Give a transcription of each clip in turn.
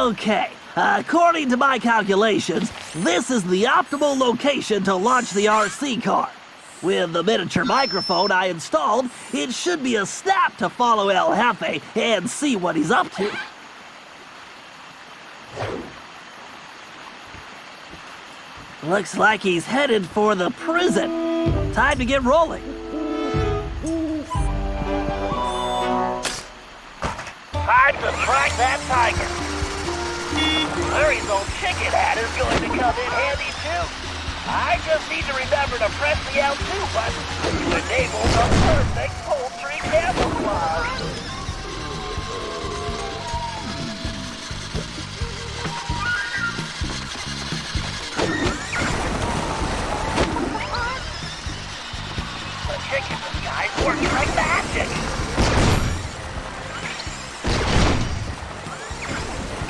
Okay, according to my calculations, this is the optimal location to launch the RC car. With the miniature microphone I installed, it should be a snap to follow El Jefe and see what he's up to. Looks like he's headed for the prison. Time to get rolling. Time to track that tiger. Larry's old chicken hat is going to come in handy too. I just need to remember to press the L2 button to enable the perfect poultry camouflage. The chicken disguise works like magic.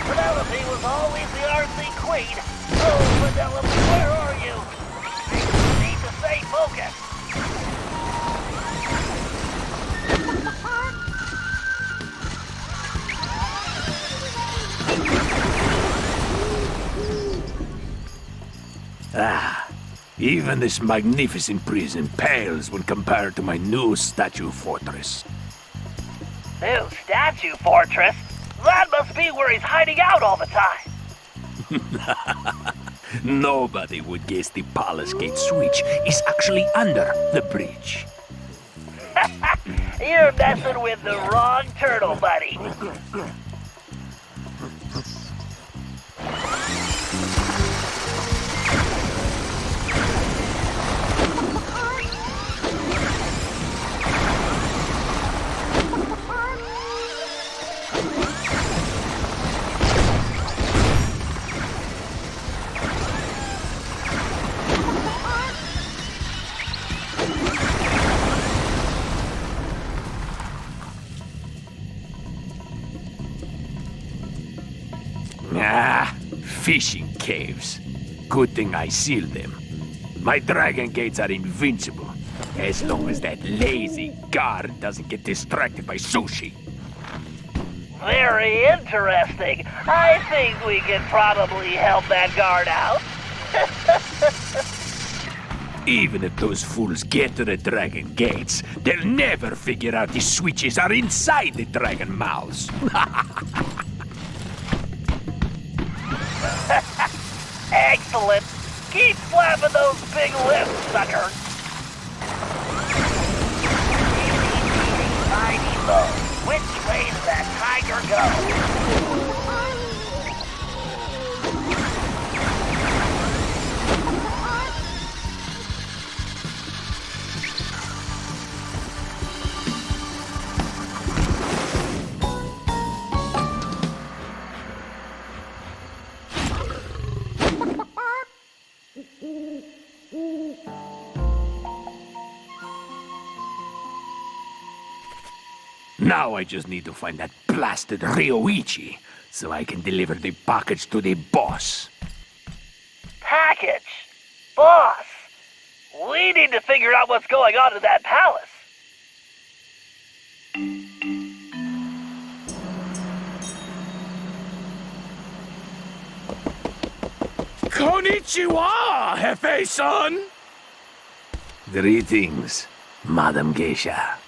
Penelope was always the RC queen. Oh, Penelope, where are you? You need to stay focused. Even this magnificent prison pales when compared to my new statue fortress. New statue fortress? That must be where he's hiding out all the time. Nobody would guess the Palace Gate switch is actually under the bridge. You're messing with the wrong turtle, buddy. Fishing caves. Good thing I sealed them. My dragon gates are invincible, as long as that lazy guard doesn't get distracted by sushi. Very interesting. I think we can probably help that guard out. Even if those fools get to the dragon gates, they'll never figure out the switches are inside the dragon mouths. Excellent. Keep flapping those big lips, sucker. Mighty low. Which way does that tiger go? Now I just need to find that blasted Ryoichi, so I can deliver the package to the boss. Package? Boss? We need to figure out what's going on in that palace. Konnichiwa, Jefe-san! Greetings, Madam Geisha.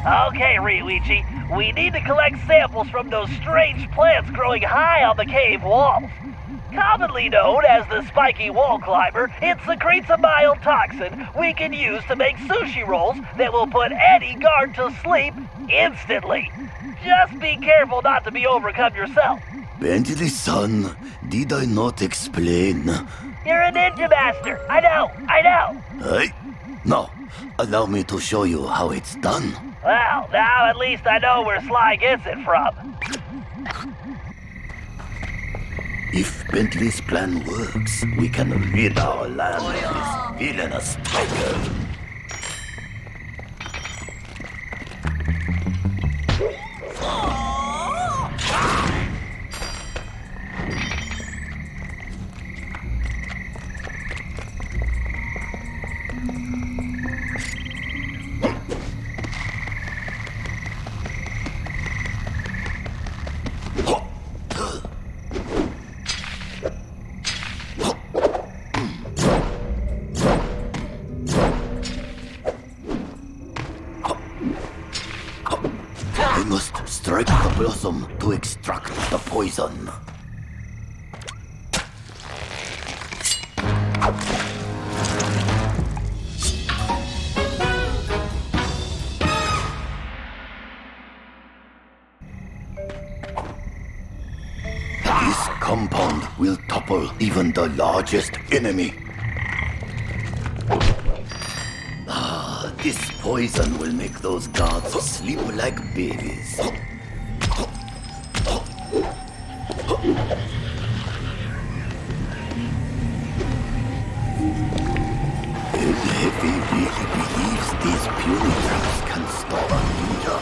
Okay, Ryuichi, we need to collect samples from those strange plants growing high on the cave walls. Commonly known as the spiky wall climber, it secretes a mild toxin we can use to make sushi rolls that will put any guard to sleep instantly. Just be careful not to be overcome yourself. Bentley-san, did I not explain? You're a ninja master. I know. Hey? No. Allow me to show you how it's done. Well, now at least I know where Sly gets it from. If Bentley's plan works, we can rid our land of this villainous tiger. I must strike the blossom to extract the poison. This compound will topple even the largest enemy. This poison will make those guards sleep like babies. Jefe really believes these puny traps can stop a ninja.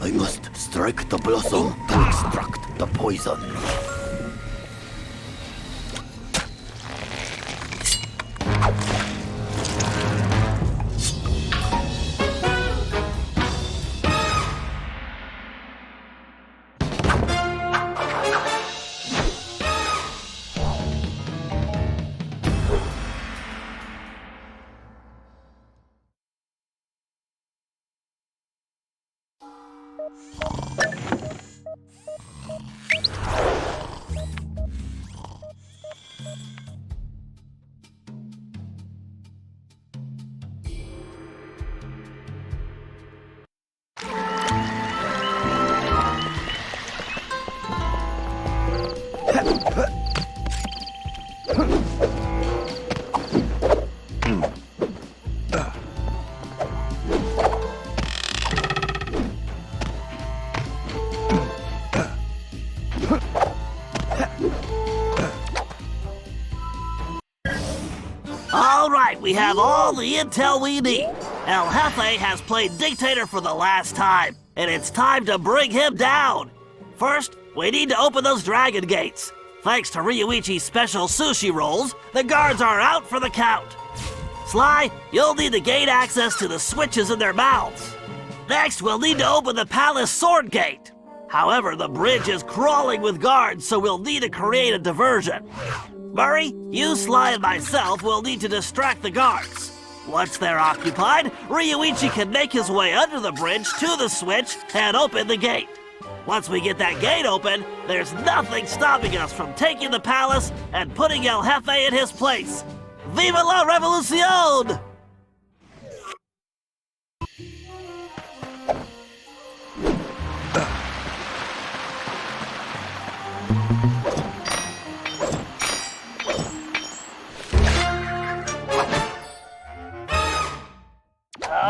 I must strike the blossom to extract the poison. All right, we have all the intel we need. El Jefe has played dictator for the last time, and it's time to bring him down. First, we need to open those dragon gates. Thanks to Ryuichi's special sushi rolls, the guards are out for the count. Sly, you'll need to gain access to the switches in their mouths. Next, we'll need to open the palace sword gate. However, the bridge is crawling with guards, so we'll need to create a diversion. Murray, you, Sly, and myself will need to distract the guards. Once they're occupied, Ryuichi can make his way under the bridge to the switch and open the gate. Once we get that gate open, there's nothing stopping us from taking the palace and putting El Jefe in his place. Viva la revolucion!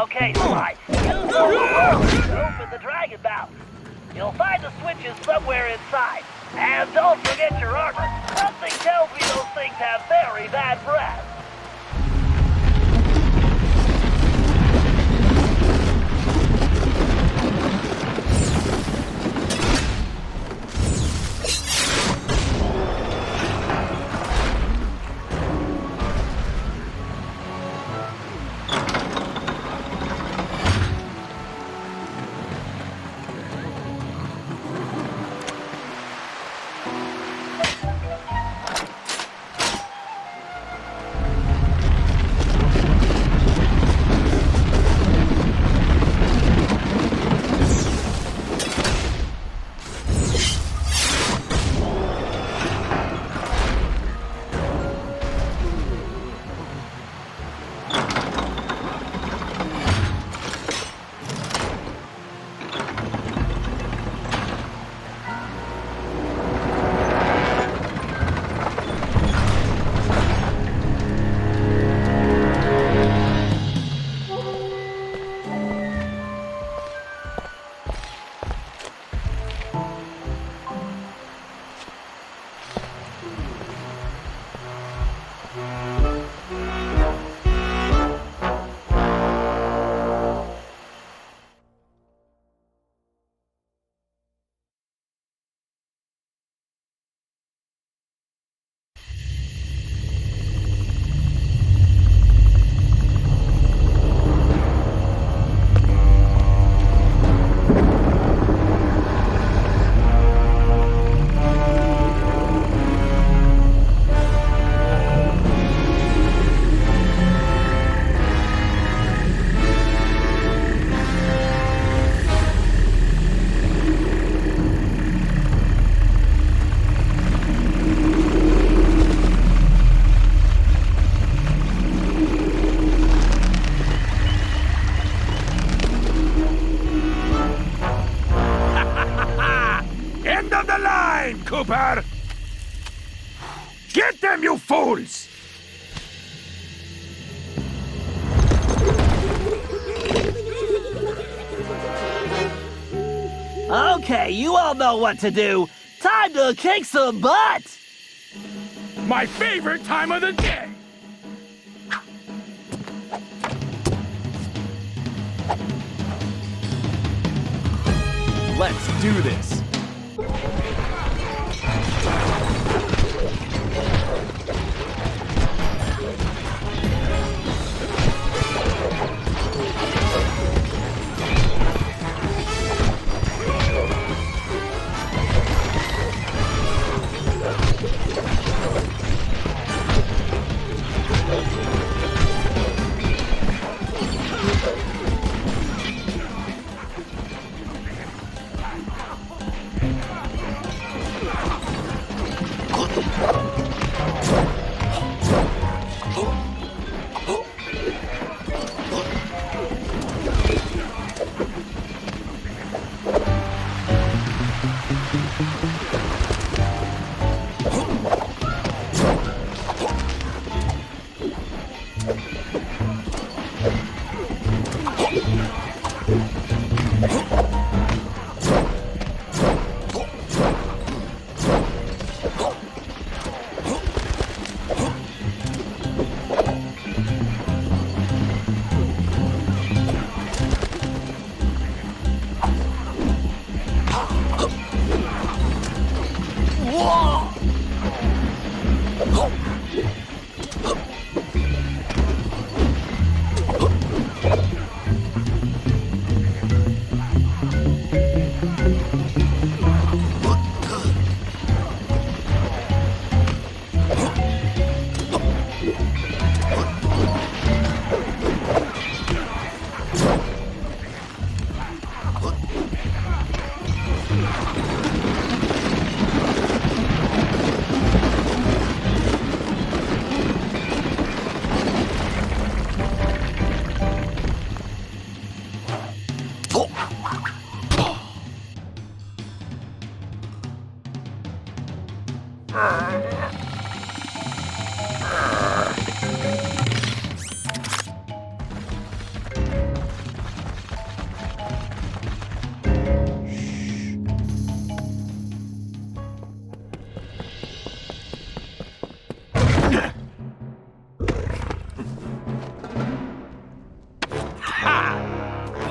Okay, Sly, use the world to open the dragon mouth. You'll find the switches somewhere inside. And don't forget your armor. Something tells me those things have very bad breath. Damn you fools! Okay, you all know what to do. Time to kick some butt! My favorite time of the day! Let's do this.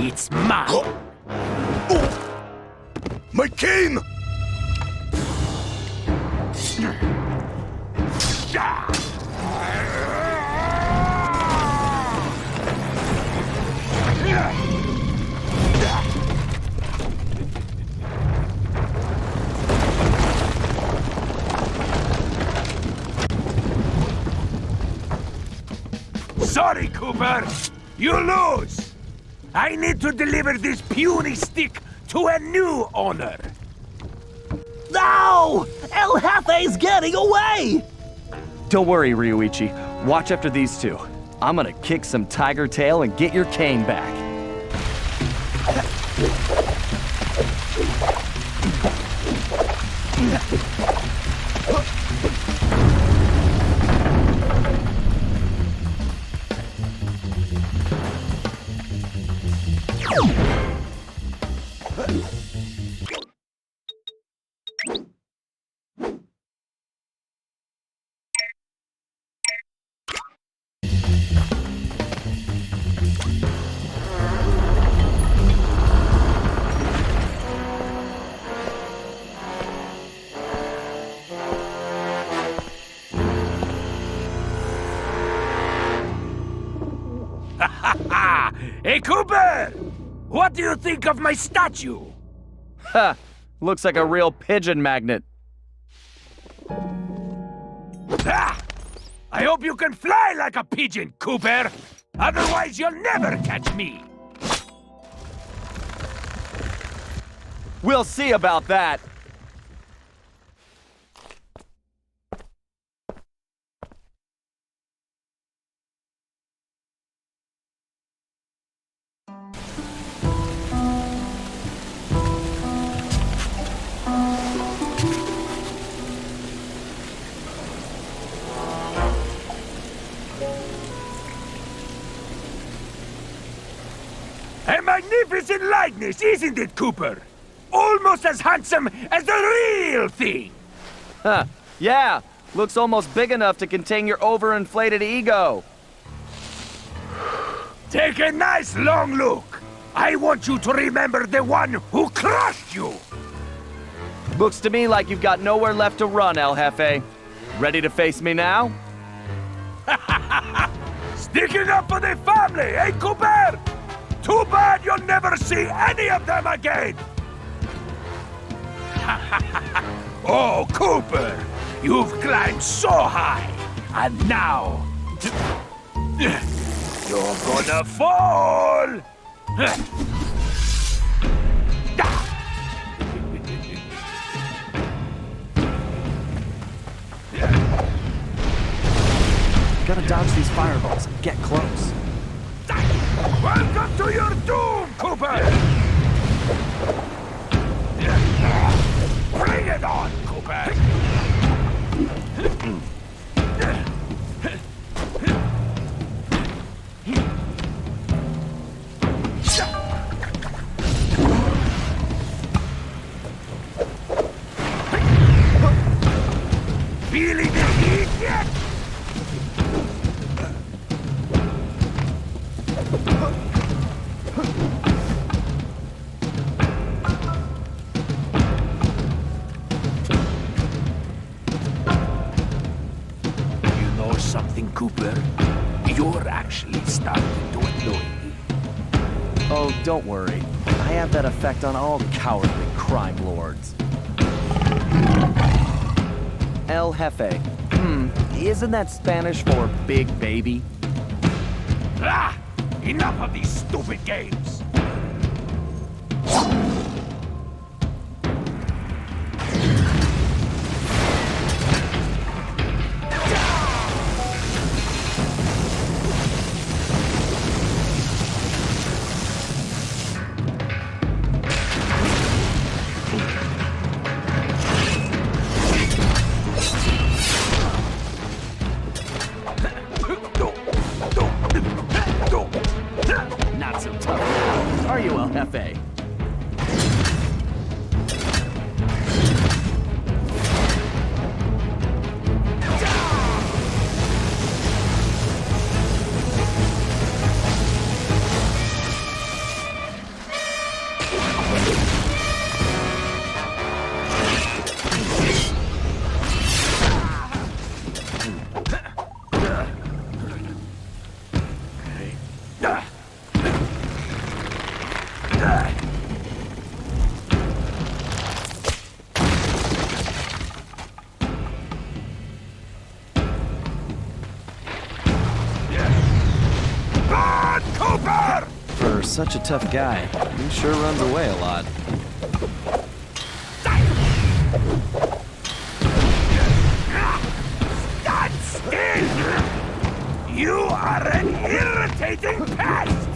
It's mine! My cane! Sorry, Cooper! You lose! I need to deliver this puny stick to a new owner! No! El Jefe's getting away! Don't worry, Ryuichi. Watch after these two. I'm gonna kick some tiger tail and get your cane back. Hey, Cooper! What do you think of my statue? Ha! Looks like a real pigeon magnet. Ah! I hope you can fly like a pigeon, Cooper! Otherwise, you'll never catch me! We'll see about that. A magnificent likeness, isn't it, Cooper? Almost as handsome as the real thing. Huh. Yeah. Looks almost big enough to contain your overinflated ego. Take a nice long look. I want you to remember the one who crushed you. Looks to me like you've got nowhere left to run, El Jefe. Ready to face me now? Sticking up for the family, eh, Cooper? Too bad you'll never see any of them again. Oh, Cooper, you've climbed so high, and now you're gonna fall. Gotta dodge these fireballs and get close. Welcome to your doom, Cooper! Bring it on, Cooper! Feeling the heat yet? You know something, Cooper? You're actually starting to annoy me. Oh, don't worry. I have that effect on all cowardly crime lords. El Jefe. Isn't that Spanish for big baby? Ah! Enough of these stupid games! Not so tough now, are you, El Jefe? Cooper! For such a tough guy, he sure runs away a lot. Stand still! You are an irritating pest!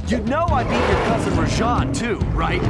You know I beat your cousin Rajan too, right?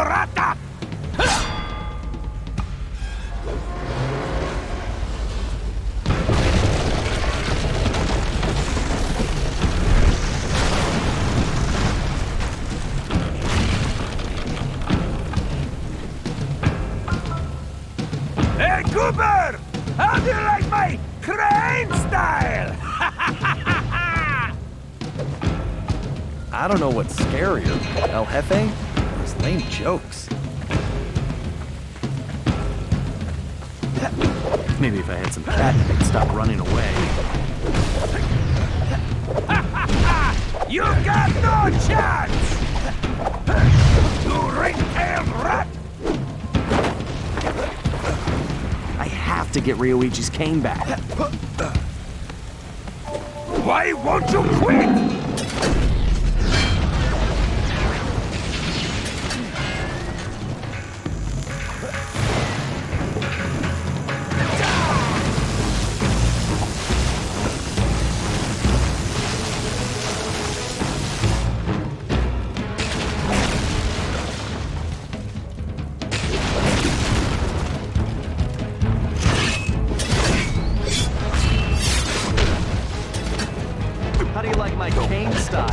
rata! Hey, Cooper! How do you like my crane style? I don't know what's scarier, El Jefe or his lame jokes. Maybe if I had some cat, I'd stop running away. You got no chance! You ring-tailed rat! I have to get Ryoichi's cane back. Why won't you quit? How do you like my cane style?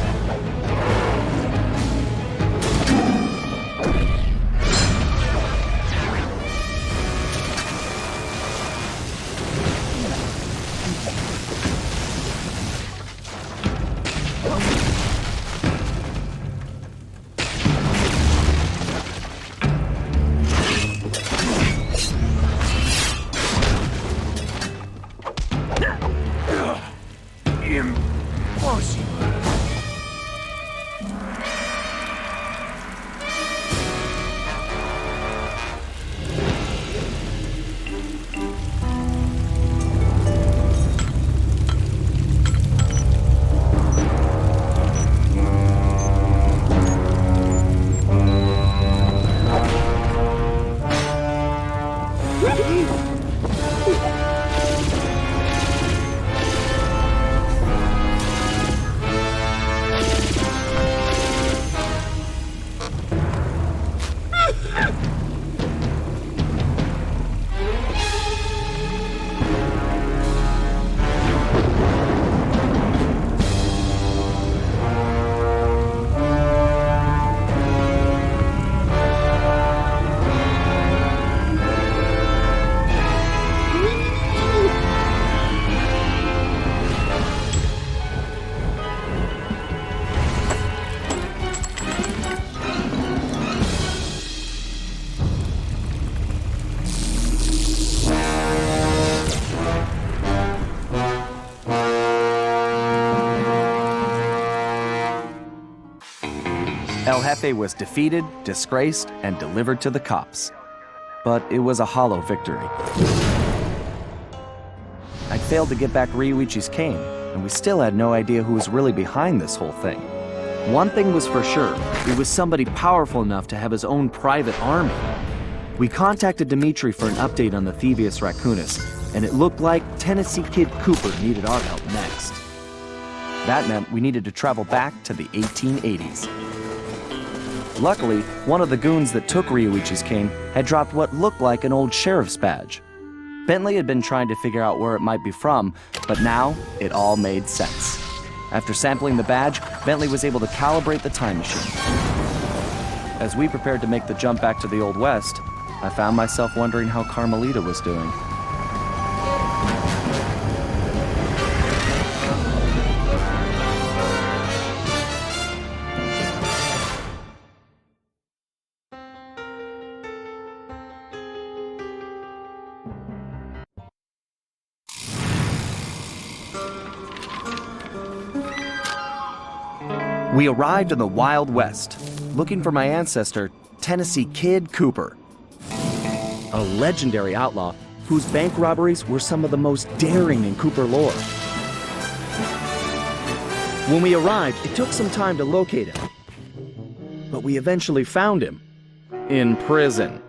Impossible. El Jefe was defeated, disgraced, and delivered to the cops. But it was a hollow victory. I failed to get back Ryoichi's cane, and we still had no idea who was really behind this whole thing. One thing was for sure, it was somebody powerful enough to have his own private army. We contacted Dimitri for an update on the Thieves Raccoonus, and it looked like Tennessee Kid Cooper needed our help next. That meant we needed to travel back to the 1880s. Luckily, one of the goons that took Ryoichi's cane had dropped what looked like an old sheriff's badge. Bentley had been trying to figure out where it might be from, but now it all made sense. After sampling the badge, Bentley was able to calibrate the time machine. As we prepared to make the jump back to the Old West, I found myself wondering how Carmelita was doing. We arrived in the Wild West, looking for my ancestor, Tennessee Kid Cooper. A legendary outlaw whose bank robberies were some of the most daring in Cooper lore. When we arrived, it took some time to locate him. But we eventually found him. In prison.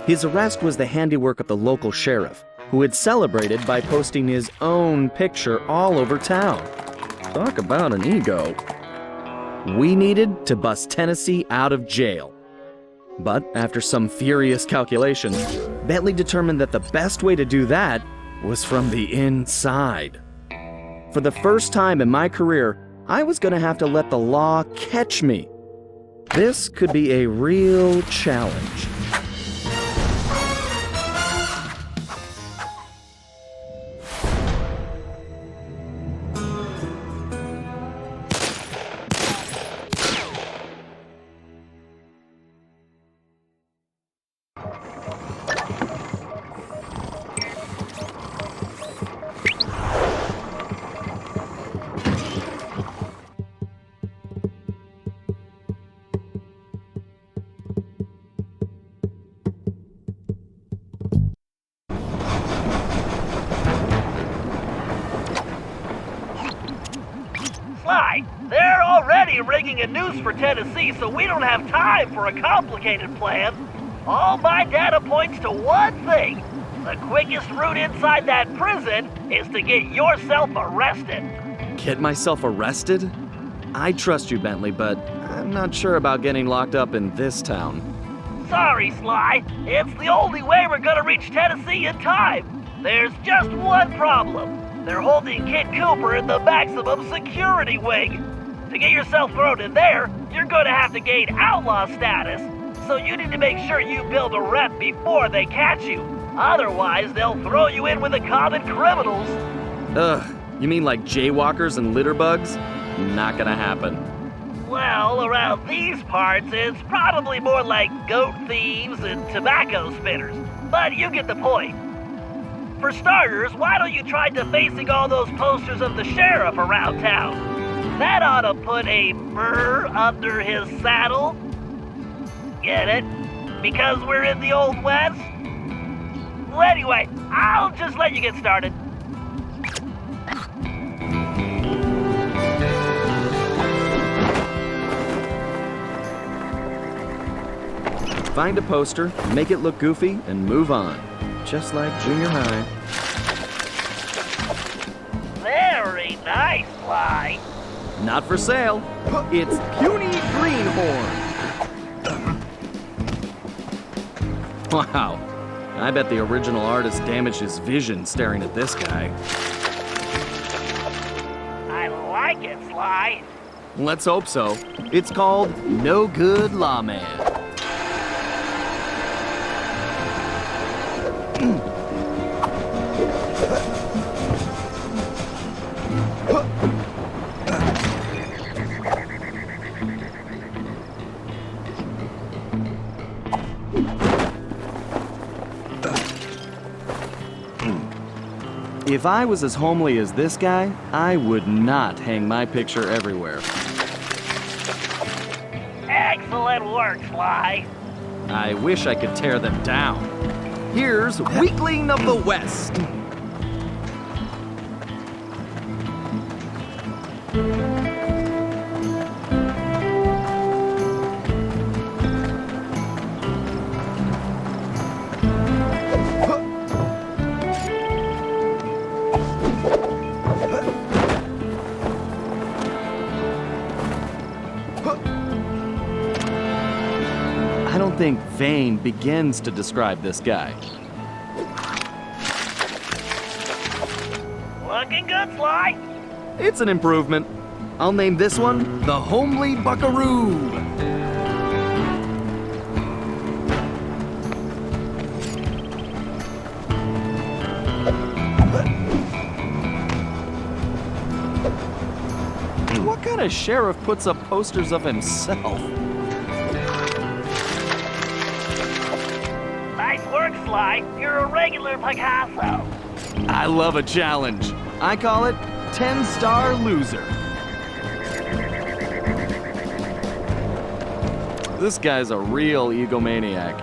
His arrest was the handiwork of the local sheriff, who had celebrated by posting his own picture all over town. Talk about an ego. We needed to bust Tennessee out of jail. But after some furious calculations, Bentley determined that the best way to do that was from the inside. For the first time in my career, I was going to have to let the law catch me. This could be a real challenge. Sly, they're already rigging a noose for Tennessee, so we don't have time for a complicated plan. All my data points to one thing. The quickest route inside that prison is to get yourself arrested. Get myself arrested? I trust you, Bentley, but I'm not sure about getting locked up in this town. Sorry, Sly. It's the only way we're gonna reach Tennessee in time. There's just one problem. They're holding Kid Cooper in the maximum security wing. To get yourself thrown in there, you're gonna have to gain outlaw status. So you need to make sure you build a rep before they catch you. Otherwise, they'll throw you in with the common criminals. Ugh, you mean like jaywalkers and litterbugs? Not gonna happen. Well, around these parts, it's probably more like goat thieves and tobacco spinners. But you get the point. For starters, why don't you try defacing all those posters of the sheriff around town? That ought to put a burr under his saddle. Get it? Because we're in the Old West? Well, anyway, I'll just let you get started. Find a poster, make it look goofy, and move on. Just like junior high. Very nice, Sly. Not for sale. It's puny greenhorn. Wow. I bet the original artist damaged his vision staring at this guy. I like it, Sly. Let's hope so. It's called No Good Lawman. If I was as homely as this guy, I would not hang my picture everywhere. Excellent work, Sly. I wish I could tear them down. Here's Weakling of the West. I don't think vain begins to describe this guy. Looking good, Sly. It's an improvement. I'll name this one the Homely Buckaroo. What kind of sheriff puts up posters of himself? Nice work, Sly. You're a regular Picasso. I love a challenge. I call it 10-star loser. This guy's a real egomaniac.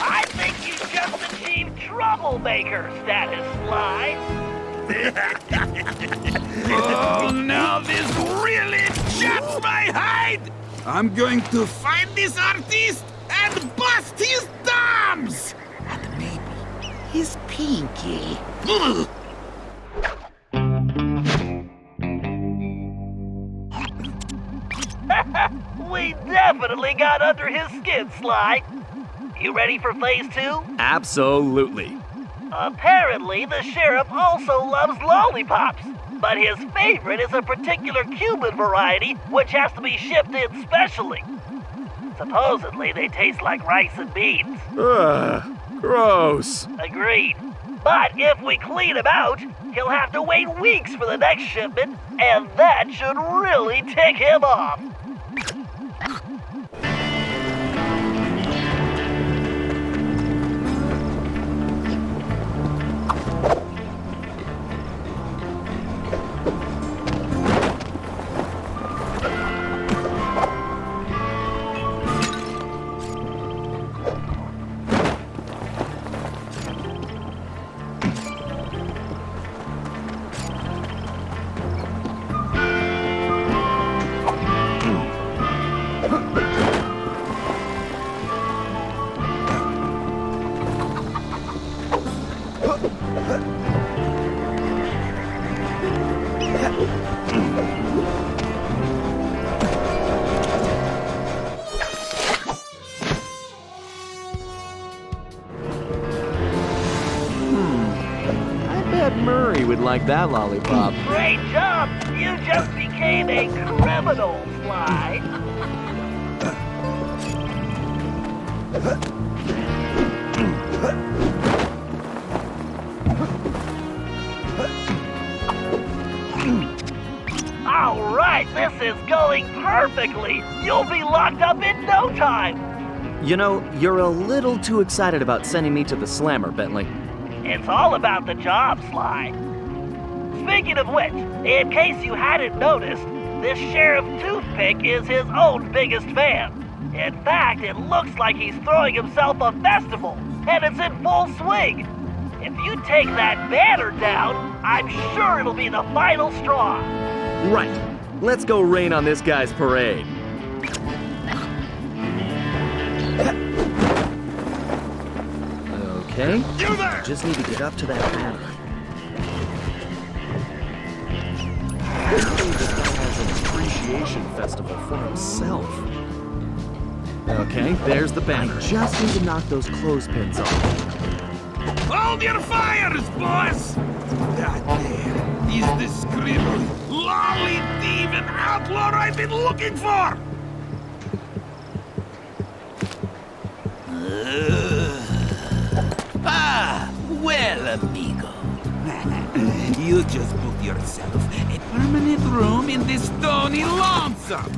I think you just achieved troublemaker status, Sly. Oh, now this really chaps my hide! I'm going to find this artist and bust his thumbs! And maybe his pinky. Ugh. We definitely got under his skin, Sly. You ready for phase 2? Absolutely. Apparently, the sheriff also loves lollipops, but his favorite is a particular Cuban variety which has to be shipped in specially. Supposedly, they taste like rice and beans. Ugh, gross. Agreed. But if we clean him out, he'll have to wait weeks for the next shipment, and that should really tick him off. Murray would like that lollipop. Great job! You just became a criminal, Sly. All right, this is going perfectly. You'll be locked up in no time. You know, you're a little too excited about sending me to the slammer, Bentley. It's all about the job, Sly. Speaking of which, in case you hadn't noticed, this Sheriff Toothpick is his own biggest fan. In fact, it looks like he's throwing himself a festival, and it's in full swing. If you take that banner down, I'm sure it'll be the final straw. Right. Let's go rain on this guy's parade. Okay. You there! Just need to get up to that banner. Apparently this guy has an appreciation festival for himself. Okay, there's the banner. I just need to knock those clothespins off. Hold your fires, boss! That there is the scribble, lolly thief and outlaw I've been looking for! Well, amigo. You just booked yourself a permanent room in the Stony Lonesome.